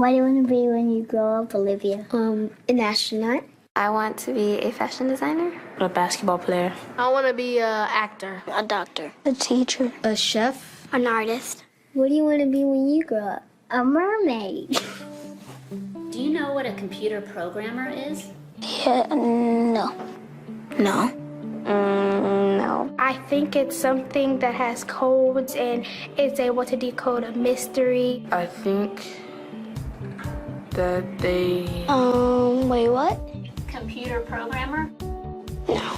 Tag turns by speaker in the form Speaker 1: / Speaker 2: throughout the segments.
Speaker 1: What do you want to be when you grow up, Olivia?
Speaker 2: An astronaut.
Speaker 3: I want to be a fashion designer.
Speaker 4: A basketball player.
Speaker 5: I want to be an actor.
Speaker 2: A doctor.
Speaker 1: A teacher.
Speaker 5: A chef.
Speaker 2: An artist.
Speaker 1: What do you want to be when you grow up? A mermaid.
Speaker 6: Do you know what a computer programmer is?
Speaker 1: Yeah, no.
Speaker 2: No.
Speaker 3: No.
Speaker 7: I think it's something that has codes and is able to decode a mystery.
Speaker 4: I think that they...
Speaker 2: Wait, what?
Speaker 6: Computer programmer?
Speaker 2: No.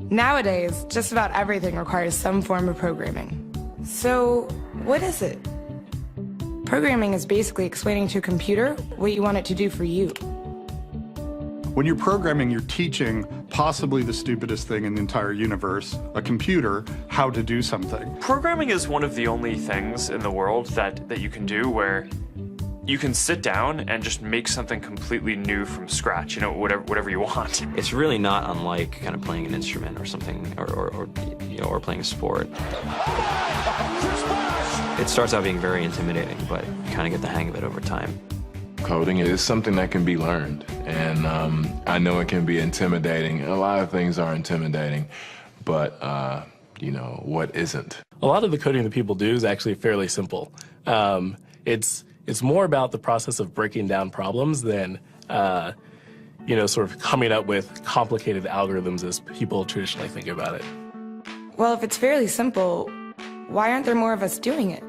Speaker 8: Nowadays, just about everything requires some form of programming. So, what is it? Programming is basically explaining to a computer what you want it to do for you.
Speaker 9: When you're programming, you're teaching possibly the stupidest thing in the entire universe, a computer, how to do something.
Speaker 10: Programming is one of the only things in the world that you can do where you can sit down and just make something completely new from scratch, you know, whatever you want.
Speaker 11: It's really not unlike kind of playing an instrument or something, or playing a sport. It starts out being very intimidating, but you kind of get the hang of it over time.
Speaker 12: Coding is something that can be learned, and I know it can be intimidating. A lot of things are intimidating, but you know, what isn't?
Speaker 13: A lot of the coding that people do is actually fairly simple. It's more about the process of breaking down problems than, sort of coming up with complicated algorithms as people traditionally think about it.
Speaker 8: Well, if it's fairly simple, why aren't there more of us doing it?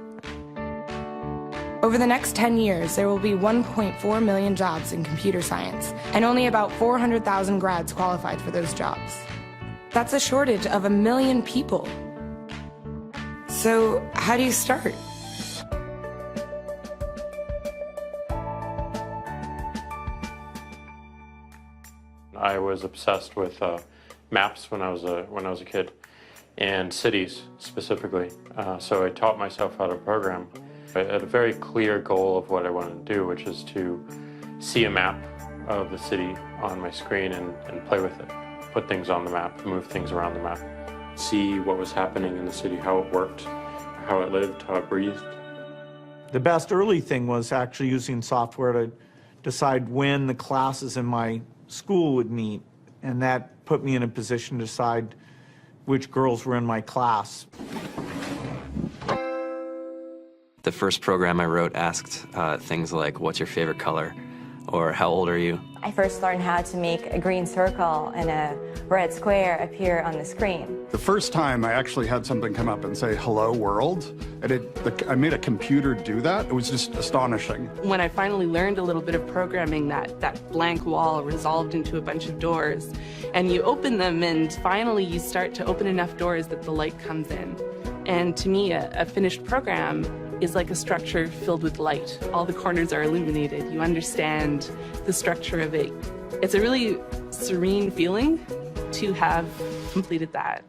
Speaker 8: Over the next 10 years, there will be 1.4 million jobs in computer science, and only about 400,000 grads qualified for those jobs. That's a shortage of 1 million people. So, how do you start?
Speaker 14: I was obsessed with maps when I was a kid, and cities specifically. So I taught myself how to program. I had a very clear goal of what I wanted to do, which is to see a map of the city on my screen and play with it. Put things on the map, move things around the map. See what was happening in the city, how it worked, how it lived, how it breathed.
Speaker 15: The best early thing was actually using software to decide when the classes in my school would meet, and that put me in a position to decide which girls were in my class.
Speaker 11: The first program I wrote asked things like, what's your favorite color? Or how old are you?
Speaker 16: I first learned how to make a green circle and a red square appear on the screen.
Speaker 9: The first time I actually had something come up and say, hello world, and I made a computer do that. It was just astonishing.
Speaker 4: When I finally learned a little bit of programming, that blank wall resolved into a bunch of doors, and you open them, and finally you start to open enough doors that the light comes in. And to me, a finished program is like a structure filled with light. All the corners are illuminated. You understand the structure of it. It's a really serene feeling to have completed that.